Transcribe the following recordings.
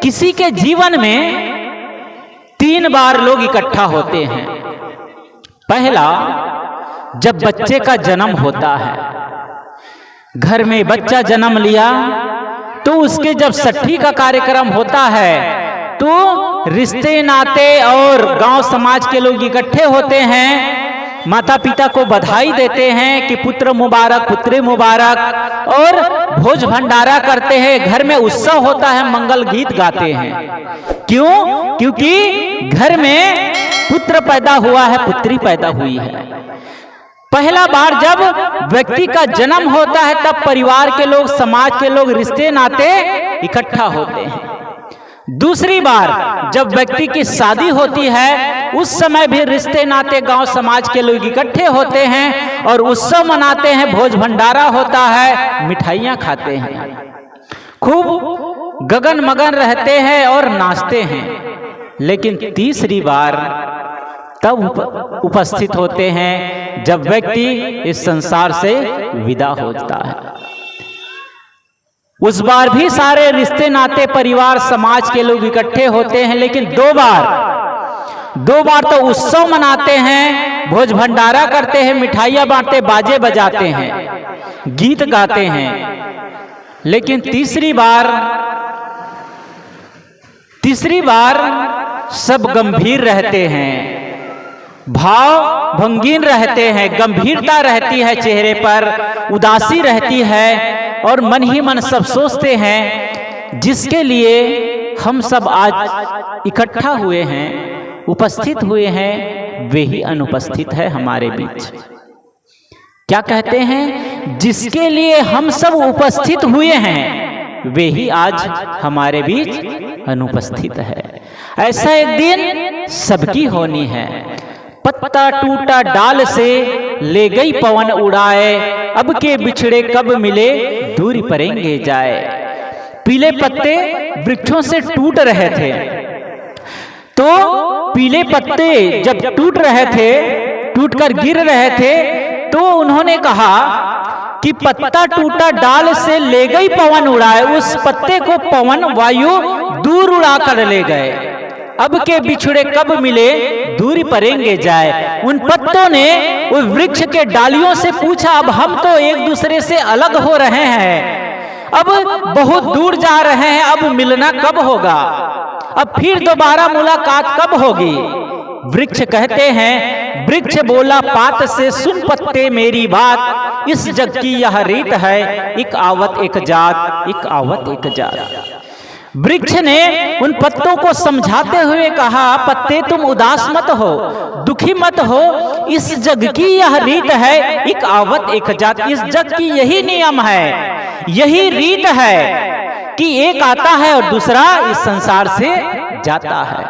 किसी के जीवन में 3 बार लोग इकट्ठा होते हैं। पहला, जब बच्चे का जन्म होता है, घर में बच्चा जन्म लिया तो उसके जब छठी का कार्यक्रम होता है तो रिश्ते नाते और गांव समाज के लोग इकट्ठे होते हैं, माता पिता को बधाई देते हैं कि पुत्र मुबारक पुत्री मुबारक, और भोज भंडारा करते हैं। घर में उत्सव होता है, मंगल गीत गाते हैं। क्यों? क्योंकि घर में पुत्र पैदा हुआ है, पुत्री पैदा हुई है। पहला बार जब व्यक्ति का जन्म होता है तब परिवार के लोग, समाज के लोग, रिश्ते नाते इकट्ठा होते हैं। दूसरी बार जब व्यक्ति की शादी होती है उस समय भी रिश्ते नाते, गांव समाज के लोग इकट्ठे होते हैं और उत्सव मनाते हैं, भोज भंडारा होता है, मिठाइयां खाते हैं, खूब गगन मगन रहते हैं और नाचते हैं। लेकिन तीसरी बार तब उपस्थित होते हैं जब व्यक्ति इस संसार से विदा होता है। उस बार भी सारे रिश्ते नाते, परिवार, समाज के लोग इकट्ठे होते हैं, लेकिन 2 बार तो उत्सव मनाते हैं, भोज भंडारा करते हैं, मिठाइयां बांटते, बाजे बजाते हैं, गीत गाते हैं। लेकिन तीसरी बार सब गंभीर रहते हैं, भाव भंगीन रहते हैं, गंभीरता रहती है चेहरे पर, उदासी रहती है और मन ही मन सब सोचते हैं जिसके लिए हम सब आज इकट्ठा हुए हैं, उपस्थित हुए हैं, वे ही अनुपस्थित है हमारे बीच। क्या कहते हैं? जिसके लिए हम सब उपस्थित हुए हैं वे ही आज हमारे बीच अनुपस्थित है। ऐसा एक दिन सबकी होनी है। पत्ता टूटा डाल से ले गई पवन उड़ाए, अब के बिछड़े कब मिले दूरी परेंगे जाए। पीले पत्ते वृक्षों से टूट रहे थे, तो पीले पत्ते जब टूट रहे थे, टूटकर गिर रहे थे, तो उन्होंने कहा कि पत्ता टूटा डाल से ले गई पवन उड़ाए। उस पत्ते को पवन वायु दूर उड़ा कर ले गए। अब के बिछड़े कब मिले दूरी परेंगे जाए। उन पत्तों ने उस वृक्ष के डालियों से पूछा, अब हम तो एक दूसरे से अलग हो रहे हैं, अब बहुत दूर जा रहे हैं, अब मिलना कब होगा, अब फिर दोबारा मुलाकात कब होगी। वृक्ष कहते हैं, वृक्ष बोला पात से, सुन पत्ते मेरी बात, इस जग की यह रीत है, एक आवत एक जात, एक आवत एक जात। वृक्ष ने उन पत्तों को समझाते हुए कहा, पत्ते तुम उदास मत हो, दुखी मत हो, इस जग की यह रीत है, एक आवत एक जात। इस जग की यही नियम है, यही रीत है कि एक आता है और दूसरा इस संसार से जाता है।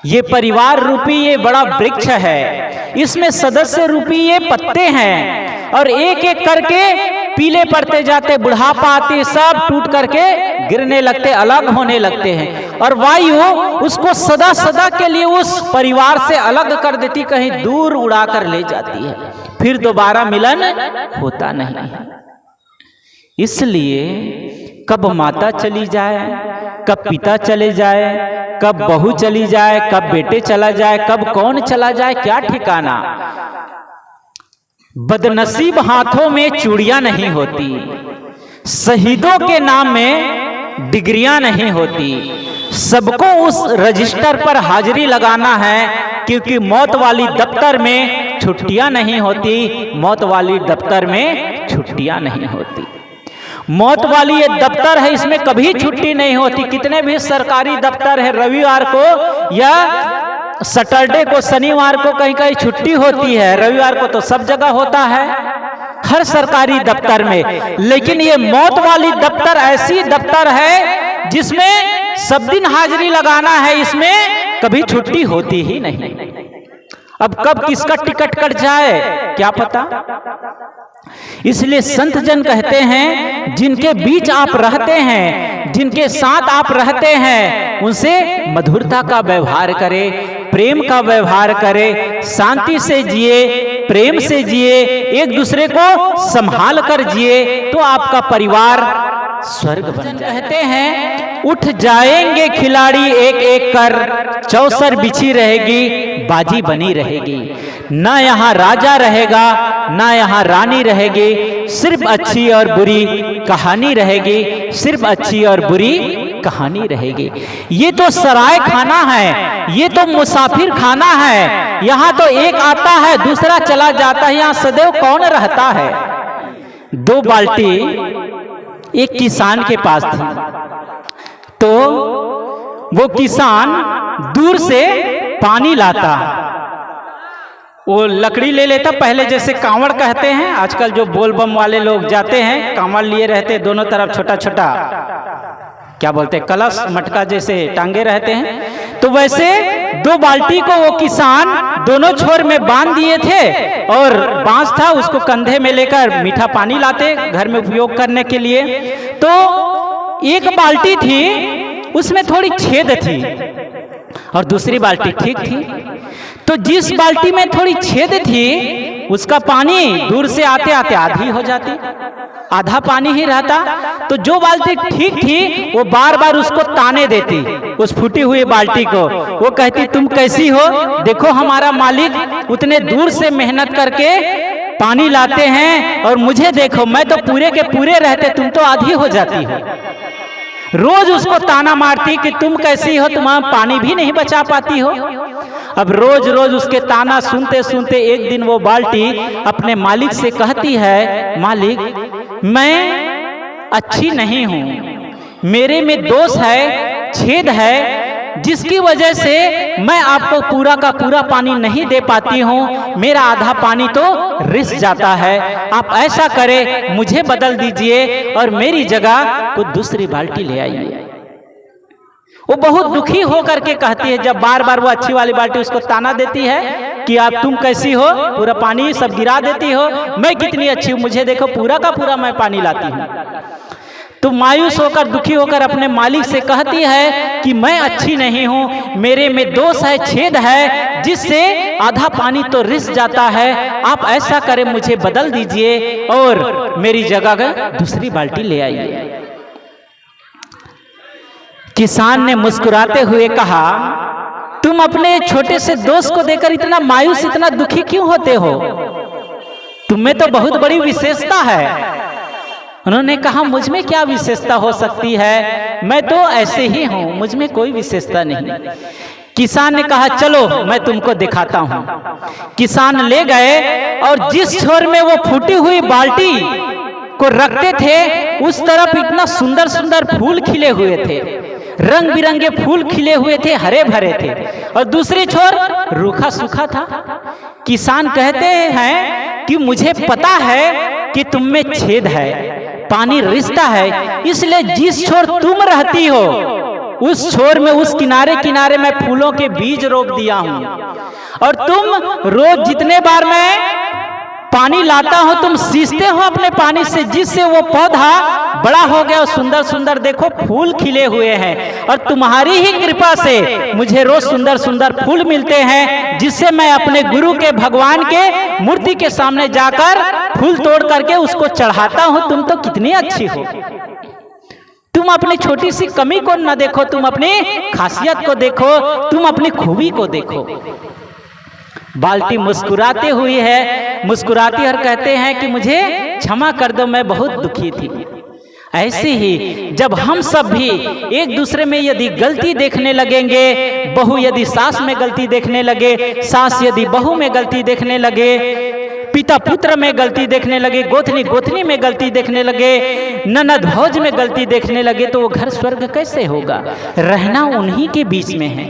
ये परिवार रूपी ये बड़ा वृक्ष है, इसमें सदस्य रूपी ये पत्ते हैं और एक एक करके पीले पड़ते जाते, बुढ़ापा आती, सब टूट करके गिरने लगते, अलग होने लगते हैं। और वायु उसको सदा सदा के लिए उस परिवार से अलग कर देती, कहीं दूर उड़ा कर ले जाती है, फिर दोबारा मिलन होता नहीं है। इसलिए कब माता चली जाए, कब पिता चले जाए, कब बहू चली जाए, कब बेटे चला जाए, कब कौन चला जाए, क्या ठिकाना। बदनसीब हाथों में चूड़ियां नहीं होती, शहीदों के नाम में डिग्रियां नहीं होती, सबको उस रजिस्टर पर हाजिरी लगाना है, क्योंकि मौत वाली दफ्तर में छुट्टियां नहीं होती, मौत वाली दफ्तर में छुट्टियां नहीं होती। मौत वाली ये दफ्तर है, इसमें कभी छुट्टी नहीं होती। कितने भी सरकारी दफ्तर है, रविवार को या सैटरडे को, शनिवार को कहीं कहीं छुट्टी होती है, रविवार को तो सब जगह होता है हर सरकारी दफ्तर में। लेकिन ये मौत वाली दफ्तर ऐसी दफ्तर है जिसमें सब दिन हाजिरी लगाना है, इसमें कभी छुट्टी होती ही नहीं। अब कब किसका टिकट कट जाए क्या पता। इसलिए संत जन कहते हैं, जिनके बीच आप रहते हैं, जिनके साथ आप रहते हैं, उनसे मधुरता का व्यवहार करें, प्रेम का व्यवहार करें, शांति से जिए, प्रेम से जिए, एक दूसरे को संभाल कर जिए, तो आपका परिवार स्वर्ग बन जाए। कहते हैं उठ जाएंगे खिलाड़ी एक एक कर, चौसर बिछी रहेगी, बाजी बनी रहेगी। ना यहाँ राजा रहेगा, ना यहाँ रानी रहेगी, सिर्फ अच्छी और बुरी कहानी रहेगी, सिर्फ अच्छी और बुरी कहानी रहेगी। ये तो सराय खाना है, ये तो मुसाफिर खाना है। यहाँ तो एक आता है, दूसरा चला जाता है, यहाँ सदैव कौन रहता है। 2 बाल्टी एक किसान के पास थी, तो वो किसान दूर से पानी लाता, वो लकड़ी ले लेता। पहले जैसे कांवड़ कहते हैं, आजकल जो बोलबम वाले लोग जाते हैं कांवड़ लिए रहते, दोनों तरफ छोटा छोटा क्या बोलते हैं, कलश मटका जैसे टांगे रहते हैं। तो वैसे 2 बाल्टी को वो किसान दोनों छोर में बांध दिए थे, और बांस था, उसको कंधे में लेकर मीठा पानी लाते घर में उपयोग करने के लिए। तो एक बाल्टी थी, उसमें थोड़ी छेद थी, और दूसरी बाल्टी ठीक थी। तो जिस बाल्टी में थोड़ी छेद थी, उसका पानी दूर से आते आते आधी हो जाती, आधा पानी ही रहता। तो जो बाल्टी ठीक थी, वो बार बार उसको ताने देती, उस फूटी हुई बाल्टी को। वो कहती, तुम कैसी हो, देखो हमारा मालिक उतने दूर से मेहनत करके पानी लाते हैं, और मुझे देखो, मैं तो पूरे के पूरे रहते, तुम तो आधी हो जाती हो। रोज उसको ताना मारती कि तुम कैसी हो, तुम पानी भी नहीं बचा पाती हो। अब रोज रोज उसके ताना सुनते सुनते एक दिन वो बाल्टी अपने मालिक से कहती है, मालिक मैं अच्छी नहीं हूँ, मेरे में दोष है, छेद है, जिसकी वजह से मैं आपको पूरा का पूरा पानी नहीं दे पाती हूँ, मेरा आधा पानी तो रिस जाता है। आप ऐसा करें, मुझे बदल दीजिए और मेरी जगह को दूसरी बाल्टी ले आइए। वो बहुत दुखी होकर के कहती है, जब बार बार वो अच्छी वाली बाल्टी उसको ताना देती है कि आप तुम कैसी हो, पूरा पानी सब गिरा देती हो, मैं कितनी अच्छी हूँ, मुझे देखो पूरा का पूरा मैं पानी लाती हूँ। तो मायूस होकर दुखी होकर अपने मालिक से कहती है कि मैं अच्छी नहीं हूँ, मेरे में दोष है, छेद है, जिससे आधा पानी तो रिस जाता है। आप ऐसा करें, मुझे बदल दीजिए और मेरी जगह दूसरी बाल्टी ले आइए। किसान ने मुस्कुराते हुए कहा, तुम अपने छोटे से दोस्त को देकर इतना मायूस, इतना दुखी क्यों होते हो, तुम्हें तो बहुत बड़ी विशेषता है। उन्होंने कहा, मुझ में क्या विशेषता हो सकती है, मैं तो ऐसे ही हूं, मुझ में कोई विशेषता नहीं। किसान ने कहा, चलो मैं तुमको दिखाता हूं। किसान ले गए और जिस छोर में वो फूटी हुई बाल्टी को रखते थे, उस तरफ इतना सुंदर सुंदर फूल खिले हुए थे, रंग बिरंगे फूल खिले हुए थे, हरे भरे थे, और दूसरी छोर रूखा सूखा था। किसान कहते हैं कि मुझे पता है कि तुम में छेद है, पानी रिश्ता है, इसलिए जिस छोर तुम रहती हो उस छोर में, उस किनारे किनारे मैं फूलों के बीज रोप दिया हूं, और तुम रोज जितने बार मैं पानी लाता हूं, तुम सींचते हो अपने पानी से, जिससे वो पौधा बड़ा हो गया और सुंदर सुंदर देखो फूल खिले हुए हैं, और तुम्हारी ही कृपा से मुझे रोज सुंदर सुंदर फूल मिलते हैं, जिससे मैं अपने गुरु के, भगवान के मूर्ति के सामने जाकर फूल तोड़ करके उसको चढ़ाता हूं। तुम तो कितनी अच्छी हो, तुम अपनी छोटी सी कमी को न देखो, तुम अपनी खासियत को देखो, तुम अपनी खूबी को देखो। बाल्टी मुस्कुराते हुई है, मुस्कुराती और कहते हैं कि मुझे क्षमा कर दो, मैं बहुत दुखी थी। ऐसे ही जब हम सब भी एक दूसरे में यदि गलती देखने लगेंगे, बहू यदि सास में गलती देखने लगे, सास यदि बहू में गलती देखने लगे, पिता पुत्र में गलती देखने लगे, गोतनी गोतनी में गलती देखने लगे, ननद भौज में गलती देखने लगे, तो वो घर स्वर्ग कैसे होगा। रहना उन्हीं के बीच में है,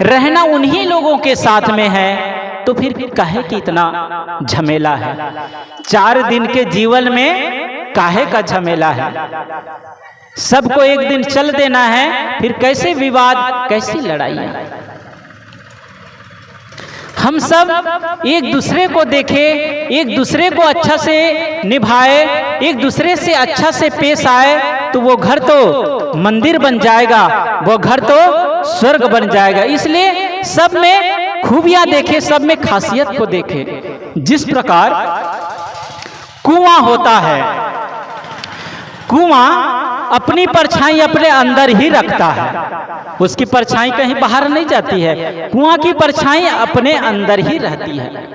रहना उन्हीं लोगों के साथ में है, तो फिर काहे की इतना झमेला है। 4 दिन के जीवन में काहे का झमेला है, सबको एक दिन चल देना है, फिर कैसे विवाद, कैसी लड़ाइयां। हम सब एक दूसरे को देखे, एक दूसरे को अच्छा से निभाए, एक दूसरे से अच्छा से पेश आए, तो वो घर तो मंदिर बन जाएगा, वो घर तो स्वर्ग बन जाएगा। इसलिए सब में खूबियां देखे, सब में खासियत को देखे। जिस प्रकार कुआं होता है, कुआं अपनी परछाई अपने अंदर ही रखता है, उसकी परछाई कहीं बाहर नहीं जाती है, कुआं की परछाई अपने अंदर ही रहती है।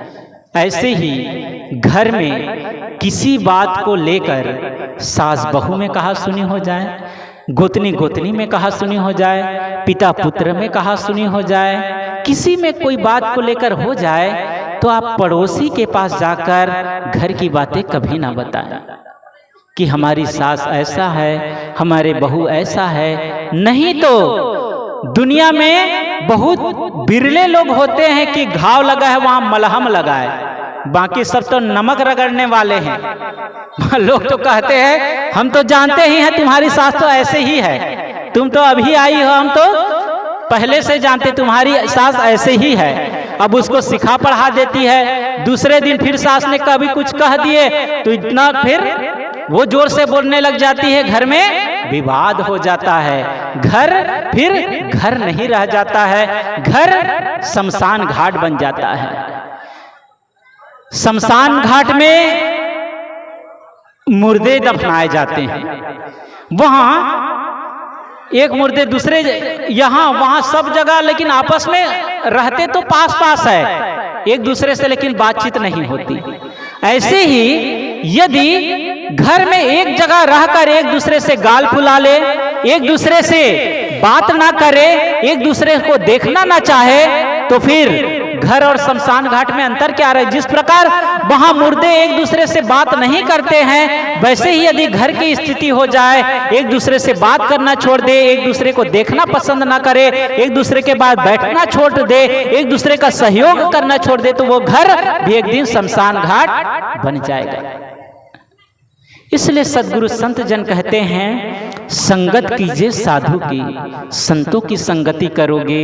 ऐसे ही घर में किसी बात को लेकर सास बहू में कहा सुनी हो जाए, गोतनी गोतनी में कहा सुनी हो जाए, पिता पुत्र में कहा सुनी हो जाए, किसी में कोई बात को लेकर हो जाए तो आप पड़ोसी के पास जाकर घर की बातें कभी ना बताएं कि हमारी सास ऐसा है, हमारे बहू ऐसा है। नहीं तो दुनिया में बहुत बिरले लोग होते हैं कि घाव लगा है वहां मलहम लगाए, बाकी सब तो नमक रगड़ने वाले हैं। लोग तो कहते हैं हम तो जानते ही हैं तुम्हारी सास तो ऐसे ही है, तुम तो अभी आई हो, हम तो पहले से जानते तुम्हारी सास ऐसे ही है। अब उसको सिखा पढ़ा देती है, दूसरे दिन फिर सास ने कभी कुछ कह दिए तो इतना फिर वो जोर से बोलने लग जाती है, घर में विवाद हो जाता है, घर फिर घर नहीं रह जाता है, घर शमशान घाट बन जाता है। शमशान घाट में मुर्दे दफनाए जाते हैं, वहां एक मुर्दे दूसरे यहाँ वहां सब जगह, लेकिन आपस में रहते तो पास पास है एक दूसरे से, लेकिन बातचीत नहीं होती। ऐसे ही यदि घर में एक जगह रहकर एक दूसरे से गाल फुला ले, एक दूसरे से बात ना करे, एक दूसरे को देखना ना चाहे, तो फिर घर और शमशान घाट में अंतर क्या रहे। जिस प्रकार वहां मुर्दे एक दूसरे से बात नहीं करते हैं, वैसे ही यदि घर की स्थिति हो जाए, एक दूसरे से बात करना छोड़ दे, एक दूसरे को देखना पसंद ना करे, एक दूसरे के बाद बैठना छोड़ दे, एक दूसरे का सहयोग करना छोड़ दे, तो वो घर भी एक दिन शमशान घाट बन जाएगा। इसलिए सदगुरु संत जन कहते हैं, संगत कीजिए साधु की, संतों की संगति करोगे,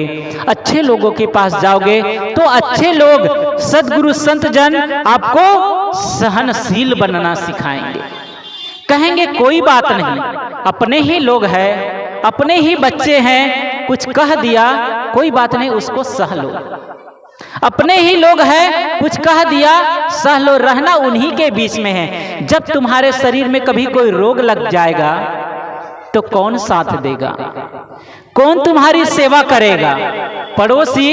अच्छे लोगों के पास जाओगे तो अच्छे लोग सदगुरु संत जन आपको सहनशील बनना सिखाएंगे। कहेंगे कोई बात नहीं, अपने ही लोग हैं, अपने ही बच्चे हैं, कुछ कह दिया कोई बात नहीं, उसको सह लो। अपने ही लोग हैं, कुछ कह दिया सह लो, रहना उन्हीं के बीच में है। जब तुम्हारे शरीर में कभी कोई रोग लग जाएगा तो कौन साथ देगा, कौन तुम्हारी सेवा करेगा। पड़ोसी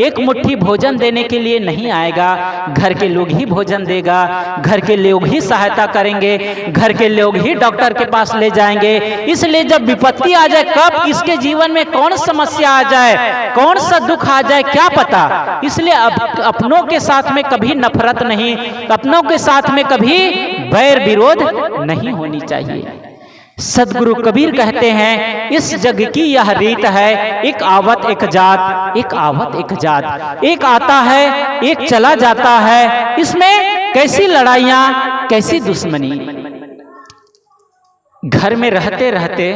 एक मुट्ठी भोजन देने के लिए नहीं आएगा, घर के लोग ही भोजन देगा, घर के लोग ही सहायता करेंगे, घर के लोग ही डॉक्टर के पास ले जाएंगे। इसलिए जब विपत्ति आ जाए, कब किसके जीवन में कौन समस्या आ जाए, कौन सा दुख आ जाए, क्या पता। इसलिए अपनों के साथ में कभी नफरत नहीं, अपनों के साथ में कभी बैर विरोध नहीं होनी चाहिए। सदगुरु कबीर कहते हैं, इस जग की यह रीत है, एक आवत एक जात, एक आवत एक जात, एक आता है एक चला जाता है। इसमें कैसी लड़ाइयां, कैसी दुश्मनी। घर में रहते रहते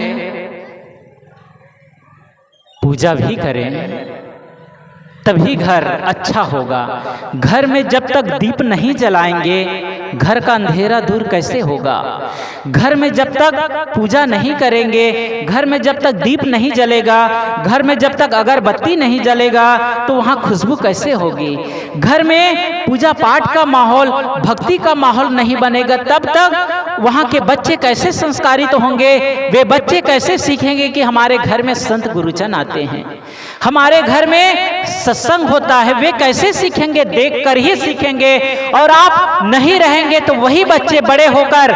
पूजा भी करें तभी घर अच्छा होगा। घर में जब तक दीप नहीं जलाएंगे, घर का अंधेरा दूर कैसे होगा। घर में जब तक पूजा नहीं करेंगे, घर में जब तक दीप नहीं जलेगा, घर में जब तक अगरबत्ती नहीं जलेगा, तो वहाँ खुशबू कैसे होगी। घर में पूजा पाठ का माहौल, भक्ति का माहौल नहीं बनेगा, तब तक वहाँ के बच्चे कैसे संस्कारित होंगे। वे बच्चे कैसे सीखेंगे कि हमारे घर में संत गुरुजन आते हैं, हमारे घर में सत्संग होता है। वे कैसे सीखेंगे, देखकर ही सीखेंगे। और आप नहीं रहेंगे तो वही बच्चे बड़े होकर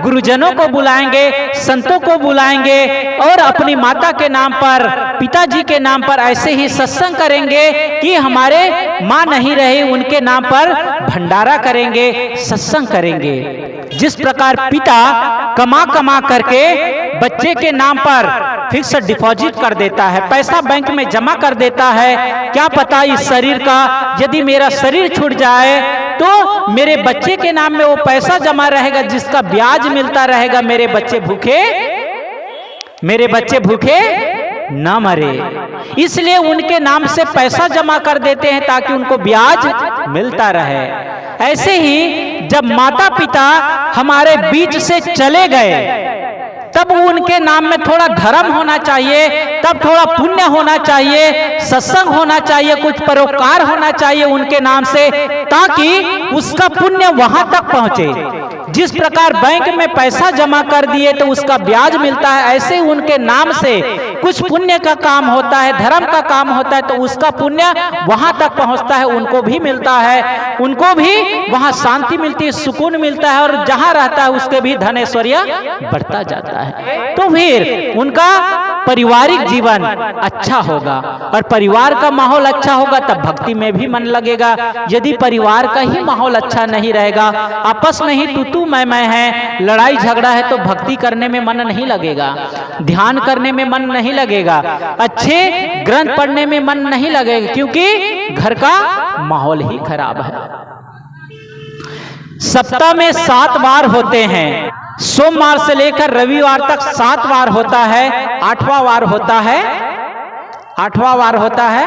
गुरुजनों को बुलाएंगे, संतों को बुलाएंगे और अपनी माता के नाम पर, पिताजी के नाम पर ऐसे ही सत्संग करेंगे कि हमारे माँ नहीं रहे, उनके नाम पर भंडारा करेंगे, सत्संग करेंगे। जिस प्रकार पिता कमा कमा करके बच्चे के नाम पर फिक्स डिपॉजिट कर देता है, पैसा बैंक में जमा कर देता है, क्या पता इस शरीर का यदि मेरा शरीर छूट जाए तो मेरे बच्चे के नाम में वो पैसा जमा रहेगा, जिसका ब्याज मिलता रहेगा। मेरे बच्चे भूखे ना मरे, इसलिए उनके नाम से पैसा जमा कर देते हैं ताकि उनको ब्याज मिलता रहे। ऐसे ही जब माता पिता हमारे बीच से चले गए, तब उनके नाम में थोड़ा धर्म होना चाहिए, तब थोड़ा पुण्य होना चाहिए, सत्संग होना चाहिए, कुछ परोपकार होना चाहिए उनके नाम से, ताकि उसका पुण्य वहां तक पहुंचे। जिस प्रकार बैंक में पैसा जमा कर दिए तो उसका ब्याज मिलता है, ऐसे उनके नाम से कुछ पुण्य का काम होता है, धर्म का काम होता है, तो उसका पुण्य वहां तक पहुंचता है, उनको भी मिलता है, उनको भी वहां शांति मिलती है, सुकून मिलता है, और जहां रहता है उसके भी धन ऐश्वर्य बढ़ता जाता है। तो फिर उनका पारिवारिक जीवन अच्छा होगा, और परिवार का माहौल अच्छा होगा तब भक्ति में भी मन लगेगा। यदि परिवार का ही माहौल अच्छा नहीं रहेगा, आपस में ही तू मैं है, लड़ाई झगड़ा है, तो भक्ति करने में मन नहीं लगेगा, ध्यान करने में मन नहीं लगेगा, अच्छे ग्रंथ पढ़ने में मन नहीं लगेगा, क्योंकि घर का माहौल ही खराब है। सप्ताह में 7 बार होते हैं, सोमवार से लेकर रविवार तक 7 बार होता है। 8वां वार होता है, 8वां वार होता है,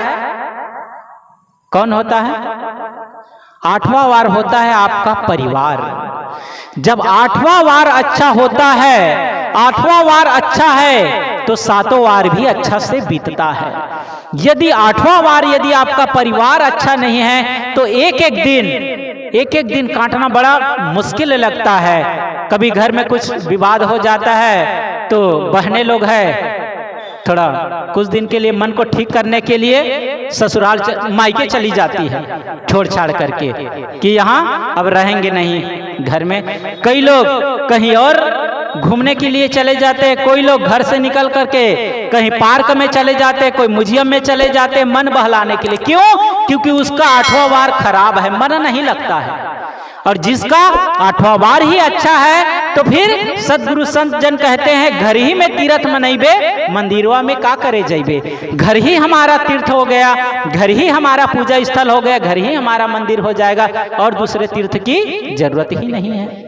कौन होता है? 8वां वार होता है आपका परिवार। जब 8वां वार अच्छा होता है, 8वां वार अच्छा है, तो 7वां वार भी अच्छा से बीतता है। यदि 8वां वार यदि आपका परिवार अच्छा नहीं है, तो एक एक दिन काटना बड़ा मुश्किल लगता है। कभी घर में कुछ विवाद हो जाता है तो बहनें लोग हैं, थोड़ा कुछ दिन के लिए मन को ठीक करने के लिए ससुराल मायके चली जाती है, छोड़ छाड़ करके, कि यहाँ अब रहेंगे नहीं घर में। कई लोग कहीं और घूमने के लिए चले जाते हैं, कोई लोग घर से निकल करके कहीं पार्क में चले जाते, कोई म्यूजियम में चले जाते, मन बहलाने के लिए। क्यों? क्योंकि उसका 8वां वार खराब है, मन नहीं लगता है। और जिसका 8वां वार ही अच्छा है, तो फिर सदगुरु संत जन कहते हैं, घर ही में तीर्थ मनइबे, मंदिरवा में का करे जइबे। घर ही हमारा तीर्थ हो गया, घर ही हमारा पूजा स्थल हो गया, घर ही हमारा मंदिर हो जाएगा, और दूसरे तीर्थ की जरूरत ही नहीं है।